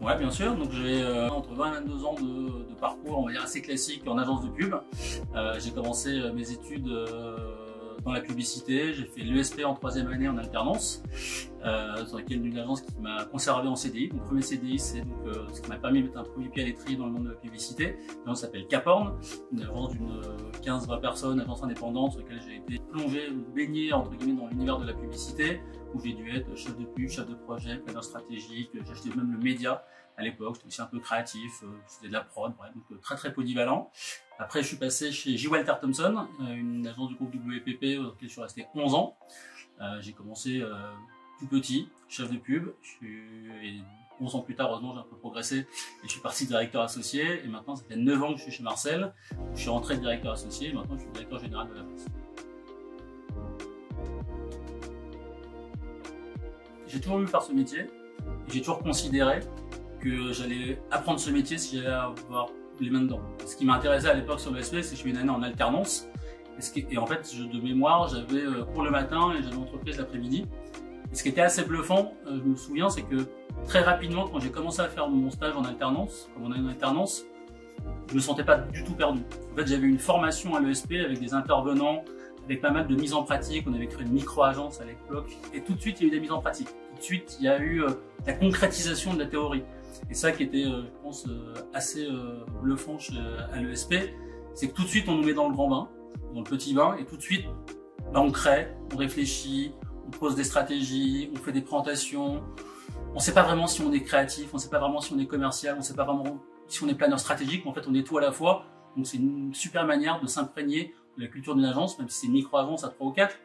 Ouais, bien sûr. Donc j'ai entre 20 et 22 ans de parcours, on va dire assez classique en agence de pub. J'ai commencé mes études dans la publicité. J'ai fait l'ESP en 3e année en alternance, sur laquelle une agence qui m'a conservé en CDI. Mon premier CDI, c'est donc ce qui m'a permis de mettre un premier pied à l'étrier dans le monde de la publicité. L'agence s'appelle Caporn, une agence d'une 15-20 personnes, agence indépendante, sur laquelle j'ai été plongé, baigné entre guillemets dans l'univers de la publicité, où j'ai dû être chef de pub, chef de projet, planeur stratégique. J'ai acheté même le média. À l'époque, j'étais aussi un peu créatif, je faisais de la prod, bref, donc très polyvalent. Après, je suis passé chez J. Walter Thompson, une agence du groupe WPP, dans laquelle je suis resté 11 ans. J'ai commencé tout petit, chef de pub, et 11 ans plus tard, heureusement, j'ai un peu progressé, et je suis parti directeur associé, et maintenant, ça fait 9 ans que je suis chez Marcel, où je suis rentré directeur associé, et maintenant, je suis directeur général de la presse. J'ai toujours voulu faire ce métier, et j'ai toujours considéré que j'allais apprendre ce métier si j'allais avoir les mains dedans. Ce qui m'intéressait à l'époque sur le SP, c'est que je suis une année en alternance. Et en fait, de mémoire, j'avais cours le matin et j'avais entreprise l'après-midi. Et ce qui était assez bluffant, je me souviens, c'est que très rapidement, quand j'ai commencé à faire mon stage en alternance, comme on a une alternance, je me sentais pas du tout perdu. En fait, j'avais une formation à l'ESP avec des intervenants, avec pas mal de mises en pratique. On avait créé une micro-agence à l'époque. Et tout de suite, il y a eu des mises en pratique. Tout de suite, il y a eu la concrétisation de la théorie. Et ça qui était, je pense, assez bluffant à l'ESP, c'est que tout de suite on nous met dans le grand bain, dans le petit bain, et tout de suite on crée, on réfléchit, on pose des stratégies, on fait des présentations. On ne sait pas vraiment si on est créatif, on ne sait pas vraiment si on est commercial, on ne sait pas vraiment si on est planeur stratégique, mais en fait on est tout à la fois. Donc c'est une super manière de s'imprégner de la culture d'une agence, même si c'est une micro-agence à 3 ou 4.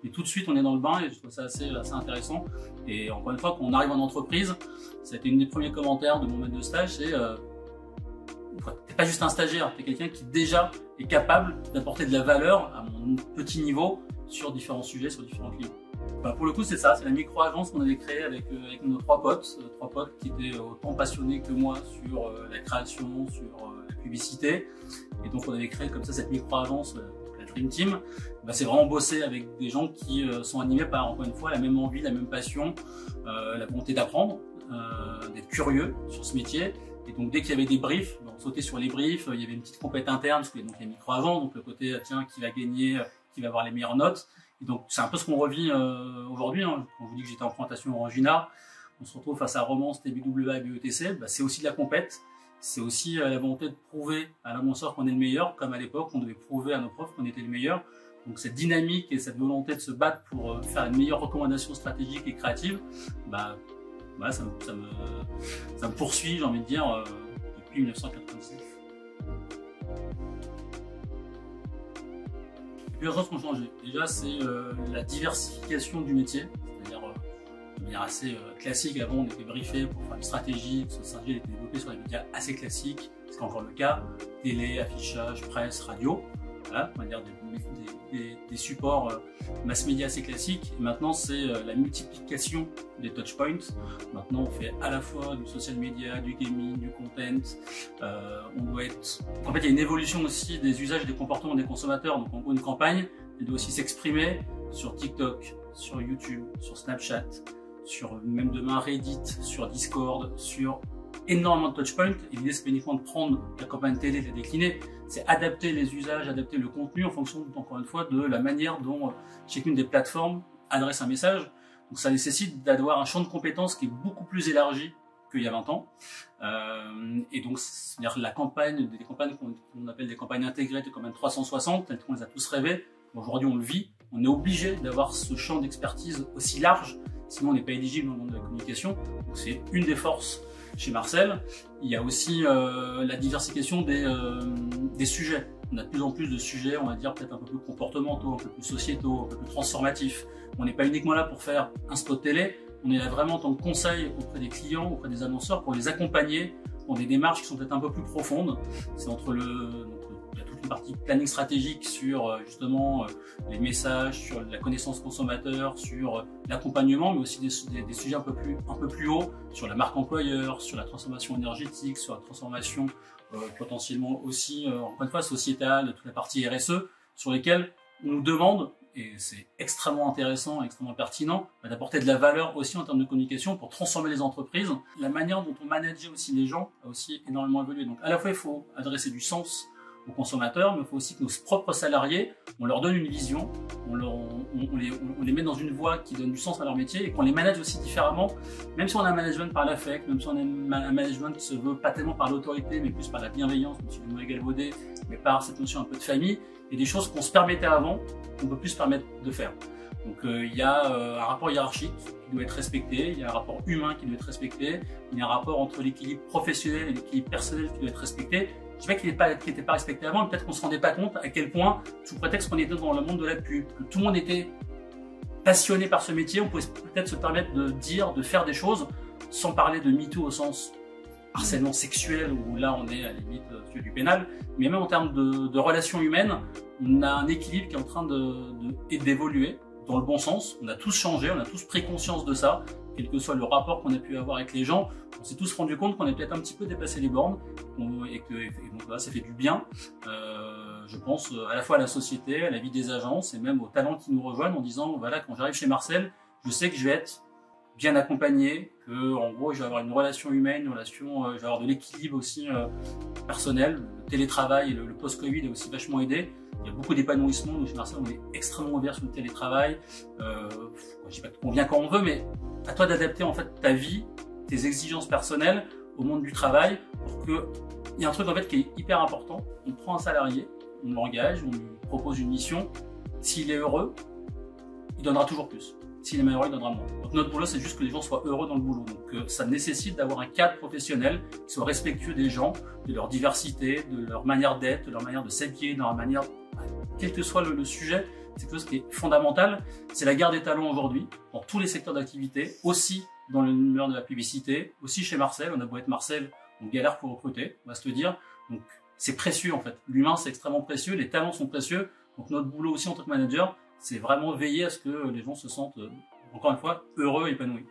Et tout de suite, on est dans le bain et je trouve ça assez intéressant. Et encore une fois, quand on arrive en entreprise, ça a été une des premiers commentaires de mon maître de stage, c'est t'es pas juste un stagiaire, t'es quelqu'un qui déjà est capable d'apporter de la valeur à mon petit niveau sur différents sujets, sur différents clients. Pour le coup, c'est ça, c'est la micro-agence qu'on avait créée avec nos 3 potes qui étaient autant passionnés que moi sur la création, sur la publicité. Et donc on avait créé comme ça cette micro-agence, la Dream Team. C'est vraiment bosser avec des gens qui sont animés par, encore une fois, la même envie, la même passion, la volonté d'apprendre, d'être curieux sur ce métier. Et donc dès qu'il y avait des briefs, on sautait sur les briefs, il y avait une petite compète interne, parce qu'il y a donc les micro-agents, donc le côté tiens, qui va gagner, qui va avoir les meilleures notes. Et donc c'est un peu ce qu'on revit aujourd'hui, hein. Quand je vous dis que j'étais en présentation Orangina, on se retrouve face à Romance, TBWA et BETC, c'est aussi de la compète. C'est aussi la volonté de prouver à l'annonceur qu'on est le meilleur, comme à l'époque on devait prouver à nos profs qu'on était le meilleur. Donc cette dynamique et cette volonté de se battre pour faire une meilleure recommandation stratégique et créative, ça me poursuit, j'ai envie de dire, depuis 1996. Plusieurs choses qui ont changé. Déjà, c'est la diversification du métier, c'est-à-dire de manière assez classique. Avant, on était briefé pour faire une stratégie. Cette stratégie a été développée sur des médias assez classiques, c'est encore le cas, télé, affichage, presse, radio. Voilà, on va dire des supports mass média assez classiques. Et maintenant, c'est la multiplication des touchpoints. Maintenant, on fait à la fois du social media, du gaming, du content. On doit être... En fait, il y a une évolution aussi des usages et des comportements des consommateurs. Donc, en gros, une campagne, elle doit aussi s'exprimer sur TikTok, sur YouTube, sur Snapchat, sur même demain Reddit, sur Discord, sur énormément de touchpoints. Et l'idée, c'est pas uniquement de prendre la campagne télé et de la décliner, c'est adapter les usages, adapter le contenu en fonction, encore une fois, de la manière dont chacune des plateformes adresse un message. Donc ça nécessite d'avoir un champ de compétences qui est beaucoup plus élargi qu'il y a 20 ans. Et donc, c'est-à-dire la campagne, des campagnes qu'on appelle des campagnes intégrées, des campagnes 360, telles qu'on les a tous rêvées. Aujourd'hui, on le vit. On est obligé d'avoir ce champ d'expertise aussi large, sinon on n'est pas éligible dans le monde de la communication. Donc c'est une des forces chez Marcel. Il y a aussi la diversification des sujets. On a de plus en plus de sujets, on va dire peut-être un peu plus comportementaux, un peu plus sociétaux, un peu plus transformatifs. On n'est pas uniquement là pour faire un spot télé, on est là vraiment en tant que conseil auprès des clients, auprès des annonceurs, pour les accompagner dans des démarches qui sont peut-être un peu plus profondes. C'est entre il y a toute une partie planning stratégique sur justement les messages, sur la connaissance consommateur, sur l'accompagnement, mais aussi des sujets un peu plus hauts sur la marque employeur, sur la transformation énergétique, sur la transformation potentiellement aussi, encore une fois, sociétale, toute la partie RSE, sur lesquelles on nous demande et c'est extrêmement intéressant, extrêmement pertinent, d'apporter de la valeur aussi en termes de communication pour transformer les entreprises. La manière dont on manage aussi les gens a aussi énormément évolué. Donc à la fois il faut adresser du sens aux consommateurs, mais il faut aussi que nos propres salariés, on leur donne une vision, on les met dans une voie qui donne du sens à leur métier et qu'on les manage aussi différemment, même si on a un management par l'affect, même si on a un management qui se veut pas tellement par l'autorité, mais plus par la bienveillance, comme tu l'as galvaudé, mais par cette notion un peu de famille, et des choses qu'on se permettait avant, qu'on peut plus se permettre de faire. Donc il y a un rapport hiérarchique qui doit être respecté, il y a un rapport humain qui doit être respecté, il y a un rapport entre l'équilibre professionnel et l'équilibre personnel qui doit être respecté. Je sais pas qu'il n'était pas respecté avant, mais peut-être qu'on se rendait pas compte à quel point, sous prétexte qu'on était dans le monde de la pub, que tout le monde était passionné par ce métier, on pouvait peut-être se permettre de dire, de faire des choses, sans parler de MeToo au sens harcèlement sexuel, où là on est à la limite du pénal, mais même en termes de relations humaines, on a un équilibre qui est en train d'évoluer dans le bon sens. On a tous changé, on a tous pris conscience de ça, quel que soit le rapport qu'on a pu avoir avec les gens. On s'est tous rendu compte qu'on a peut-être un petit peu dépassé les bornes et donc là, ça fait du bien, je pense, à la fois à la société, à la vie des agences et même aux talents qui nous rejoignent en disant, voilà, quand j'arrive chez Marcel, je sais que je vais être bien accompagné, que en gros je vais avoir une relation humaine, je vais avoir de l'équilibre aussi personnel. Le télétravail et le post-Covid a aussi vachement aidé. Il y a beaucoup d'épanouissement. Nous chez Marcel, on est extrêmement ouvert sur le télétravail. Je dis pas qu'on vient quand on veut, mais à toi d'adapter en fait ta vie, tes exigences personnelles au monde du travail, pour que il y a un truc en fait qui est hyper important. On prend un salarié, on l'engage, on lui propose une mission. S'il est heureux, il donnera toujours plus. S'il est malheureux, il donnera moins. Donc notre boulot, c'est juste que les gens soient heureux dans le boulot. Donc ça nécessite d'avoir un cadre professionnel qui soit respectueux des gens, de leur diversité, de leur manière d'être, de leur manière de s'habiller, de leur manière, quel que soit le sujet, c'est quelque chose qui est fondamental. C'est la guerre des talents aujourd'hui, dans tous les secteurs d'activité, aussi dans le numéro de la publicité, aussi chez Marcel. On a beau être Marcel, on galère pour recruter, on va se le dire. Donc c'est précieux en fait. L'humain, c'est extrêmement précieux, les talents sont précieux. Donc notre boulot aussi en tant que manager, c'est vraiment veiller à ce que les gens se sentent, encore une fois, heureux et épanouis.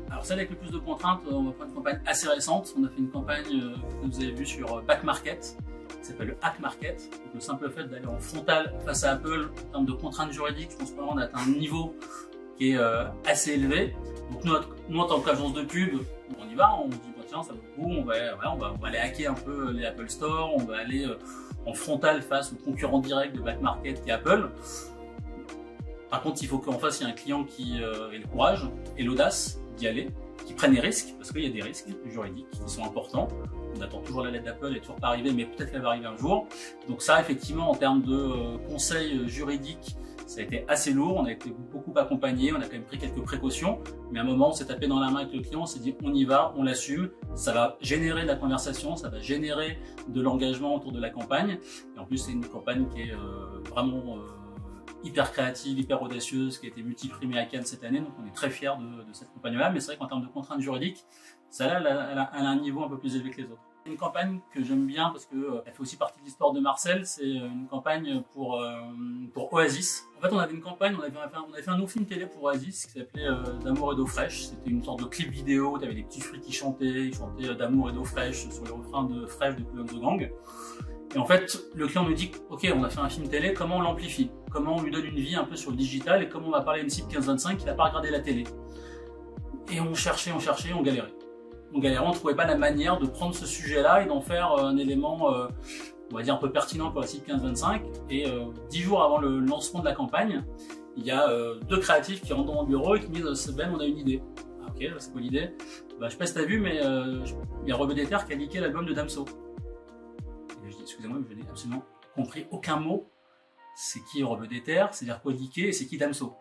Alors celle avec le plus de contraintes, on va prendre une campagne assez récente. On a fait une campagne que vous avez vue sur Back Market, qui s'appelle le Hack Market. Donc, le simple fait d'aller en frontal face à Apple, en termes de contraintes juridiques, je pense qu'on a atteint un niveau qui est assez élevé. Donc nous en tant qu'agence de pub, on y va, on se dit bah, tiens ça vaut le coup, on va aller hacker un peu les Apple Store, on va aller en frontal face au concurrent direct de Back Market qui est Apple. Par contre, il faut qu'en face il y ait un client qui ait le courage et l'audace d'y aller, qui prenne les risques, parce qu'il y a des risques juridiques qui sont importants. On attend toujours la lettre d'Apple, elle n'est toujours pas arrivée, mais peut-être qu'elle va arriver un jour. Donc ça, effectivement, en termes de conseils juridiques, ça a été assez lourd, on a été beaucoup accompagné, on a quand même pris quelques précautions, mais à un moment on s'est tapé dans la main avec le client, on s'est dit on y va, on l'assume, ça va générer de la conversation, ça va générer de l'engagement autour de la campagne, et en plus c'est une campagne qui est vraiment hyper créative, hyper audacieuse, qui a été multiprimée à Cannes cette année, donc on est très fiers de cette campagne-là, mais c'est vrai qu'en termes de contraintes juridiques, celle-là elle a un niveau un peu plus élevé que les autres. Une campagne que j'aime bien parce que elle fait aussi partie de l'histoire de Marcel, c'est une campagne pour Oasis. En fait, on avait une campagne, on avait fait un non-film télé pour Oasis qui s'appelait D'amour et d'eau fraîche. C'était une sorte de clip vidéo, tu avais des petits fruits qui chantaient, ils chantaient D'amour et d'eau fraîche sur le refrain de Fraîche de Kool and the Gang. Et en fait, le client nous dit, ok, on a fait un film télé, comment on l'amplifie? Comment on lui donne une vie un peu sur le digital et comment on va parler à une cible 15-25 qui n'a pas regardé la télé? Et on cherchait, on galérait. On ne trouvait pas la manière de prendre ce sujet-là et d'en faire un élément, on va dire, un peu pertinent pour la cible 15-25. Et 10 jours avant le lancement de la campagne, il y a deux créatifs qui rentrent dans mon bureau et qui me disent « Ben, on a une idée. » Ah, ok, c'est quoi l'idée? Bah, je sais pas si t'as vu, mais il y a Rebeu des Terres qui a leaké l'album de Damso. Et je dis « Excusez-moi, mais je n'ai absolument compris aucun mot. C'est qui Rebeu des Terres? C'est-à-dire quoi leaké? Et c'est qui Damso ?»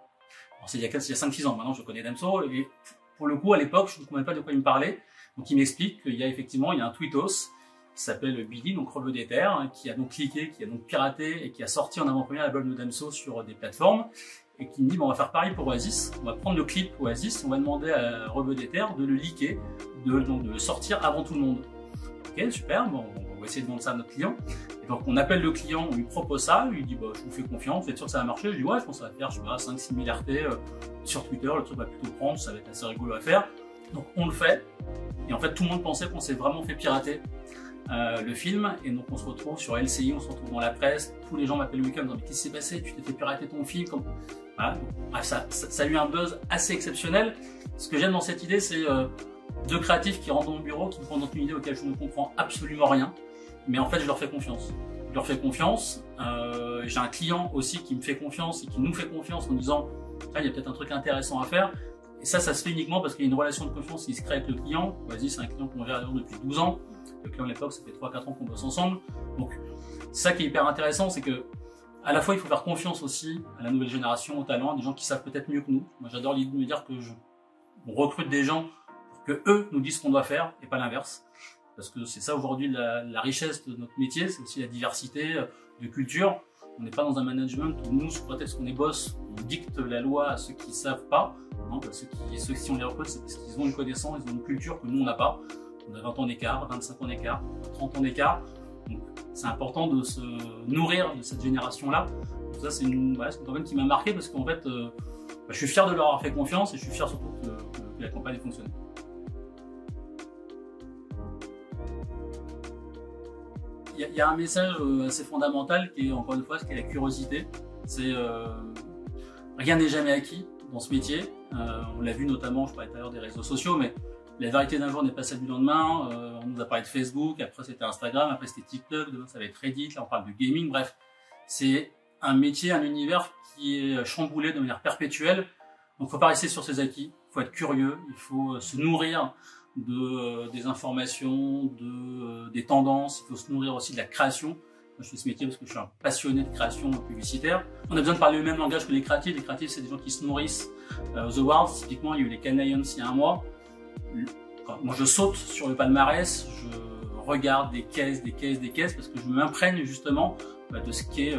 Alors c'est il y a 5-6 ans, maintenant je connais Damso. Et pour le coup, à l'époque, je ne comprenais pas de quoi il me parlait. Donc il m'explique qu'il y a effectivement un tweetos qui s'appelle Billy, donc Rebeu des Terres, hein, qui a donc cliqué, qui a donc piraté et qui a sorti en avant-première l'album de Damso sur des plateformes et qui me dit bon, on va faire pareil pour Oasis, on va prendre le clip Oasis, on va demander à Rebeu des Terres de le leaker, de le sortir avant tout le monde. Ok, super, bon, on va essayer de demander ça à notre client. Et donc on appelle le client, on lui propose ça, lui dit bah, je vous fais confiance, vous êtes sûr que ça va marcher? Je dis ouais, je pense que ça va faire, je sais pas, 5-6 000 RT sur Twitter, le truc va plutôt prendre, ça va être assez rigolo à faire. Donc on le fait. Et en fait, tout le monde pensait qu'on s'est vraiment fait pirater le film, et donc on se retrouve sur LCI, on se retrouve dans la presse, tous les gens m'appellent le week-end en disant mais qu'est-ce qui s'est passé, tu t'es fait pirater ton film, voilà. Bref, ça a eu un buzz assez exceptionnel. Ce que j'aime dans cette idée, c'est deux créatifs qui rentrent dans mon bureau, qui me présentent une idée auquel je ne comprends absolument rien, mais en fait je leur fais confiance. Je leur fais confiance, j'ai un client aussi qui me fait confiance et qui nous fait confiance en disant ah, il y a peut-être un truc intéressant à faire. Et ça se fait uniquement parce qu'il y a une relation de confiance qui se crée avec le client. Vas-y, c'est un client qu'on gère depuis 12 ans. Le client à l'époque, ça fait 3-4 ans qu'on bosse ensemble. Donc, c'est ça qui est hyper intéressant, c'est que à la fois, il faut faire confiance aussi à la nouvelle génération, aux talents, à des gens qui savent peut-être mieux que nous. Moi, j'adore l'idée de me dire que on recrute des gens pour que eux nous disent ce qu'on doit faire et pas l'inverse. Parce que c'est ça aujourd'hui la richesse de notre métier, c'est aussi la diversité de culture. On n'est pas dans un management où nous, sous prétexte qu'on est boss, on dicte la loi à ceux qui ne savent pas. Non, ceux qui, si on les recrute, c'est parce qu'ils ont une connaissance, ils ont une culture que nous, on n'a pas. On a 20 ans d'écart, 25 ans d'écart, 30 ans d'écart. Donc, c'est important de se nourrir de cette génération-là. Ça, c'est une campagne qui m'a marqué parce qu'en fait, je suis fier de leur avoir fait confiance et je suis fier surtout que la campagne ait fonctionné. Il y a un message assez fondamental qui est, encore une fois, qui est la curiosité. C'est rien n'est jamais acquis dans ce métier. On l'a vu notamment, je parlais tout à l'heure des réseaux sociaux, mais la vérité d'un jour n'est pas celle du lendemain. On nous a parlé de Facebook, après c'était Instagram, après c'était TikTok, demain ça va être Reddit, là on parle de gaming, bref. C'est un métier, un univers qui est chamboulé de manière perpétuelle. Donc il ne faut pas rester sur ses acquis, il faut être curieux, il faut se nourrir des informations, des tendances, il faut se nourrir aussi de la création. Moi, je fais ce métier parce que je suis un passionné de création publicitaire. On a besoin de parler le même langage que les créatifs. Les créatifs, c'est des gens qui se nourrissent. The Awards, typiquement, il y a eu les Cannes Lions il y a un mois. Moi, je saute sur le palmarès, je regarde des caisses, parce que je m'imprègne justement de ce qu'est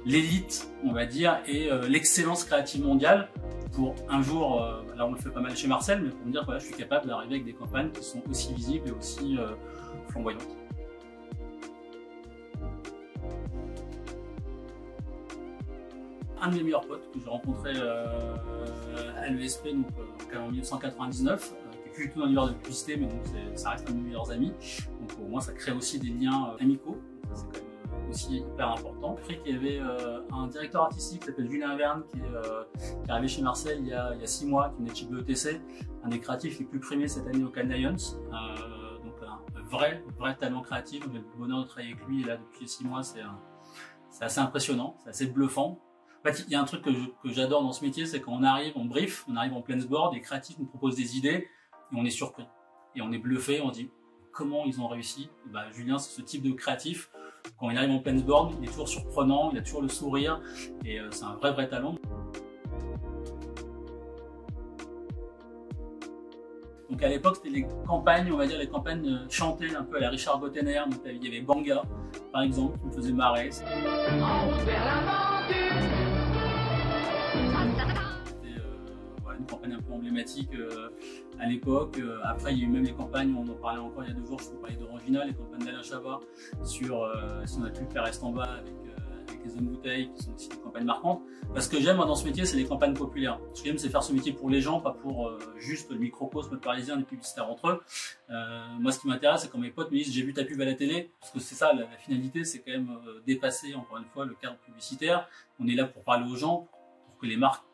l'élite, on va dire, et l'excellence créative mondiale. Pour un jour, là on le fait pas mal chez Marcel, mais pour me dire que voilà, je suis capable d'arriver avec des campagnes qui sont aussi visibles et aussi flamboyantes. Un de mes meilleurs potes que j'ai rencontré à l'ESP en 1999, qui est plus du tout dans l'univers de publicité, mais donc ça reste un de mes meilleurs amis. Donc au moins ça crée aussi des liens amicaux. C'est quand même aussi hyper important. Après qu'il y avait un directeur artistique qui s'appelle Julien Verne qui est arrivé chez Marseille il y a 6 mois, qui venait de chez BETC, un des créatifs les plus primés cette année au Cannes Lions. Donc un vrai talent créatif. J'ai le bonheur de travailler avec lui et là depuis 6 mois, c'est assez impressionnant, c'est assez bluffant. En fait, il y a un truc que j'adore dans ce métier, c'est quand on arrive, on brief, on arrive en plein board, les créatifs nous proposent des idées et on est surpris. Et on est bluffé, on se dit comment ils ont réussi. Et bah, Julien, c'est ce type de créatif. Quand il arrive en plein board, il est toujours surprenant, il a toujours le sourire et c'est un vrai talent. Donc à l'époque, c'était les campagnes, on va dire les campagnes chantées un peu à la Richard Gottener. Donc il y avait Banga, par exemple, qui me faisait marrer. Une campagne un peu emblématique à l'époque. Après, il y a eu même les campagnes, on en parlait encore il y a 2 jours, je vous parlais d'Orangina, les campagnes d'Alain Chabat sur si on a pu le faire reste en bas avec les hommes bouteilles, qui sont aussi des campagnes marquantes. Parce que j'aime dans ce métier, c'est les campagnes populaires. Ce que j'aime, c'est faire ce métier pour les gens, pas pour juste le microcosme parisien des publicitaires entre eux. Moi, ce qui m'intéresse, c'est quand mes potes me disent j'ai vu ta pub à la télé, parce que c'est ça, la finalité, c'est quand même dépasser encore une fois le cadre publicitaire. On est là pour parler aux gens, pour que les marques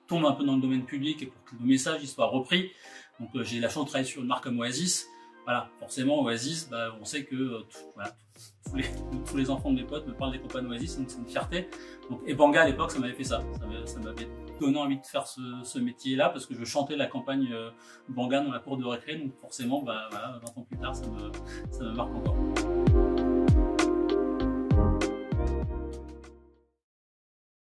tombe un peu dans le domaine public et pour que le message il soit repris. Donc j'ai la chance de travailler sur une marque comme Oasis. Voilà, forcément Oasis, bah, on sait que tous les enfants de mes potes me parlent des campagnes Oasis, donc c'est une fierté. Donc, et Banga à l'époque, ça m'avait fait ça. Ça m'avait donné envie de faire ce métier-là parce que je chantais la campagne Banga dans la cour de récré. Donc forcément, bah, voilà, 20 ans plus tard, ça me marque encore.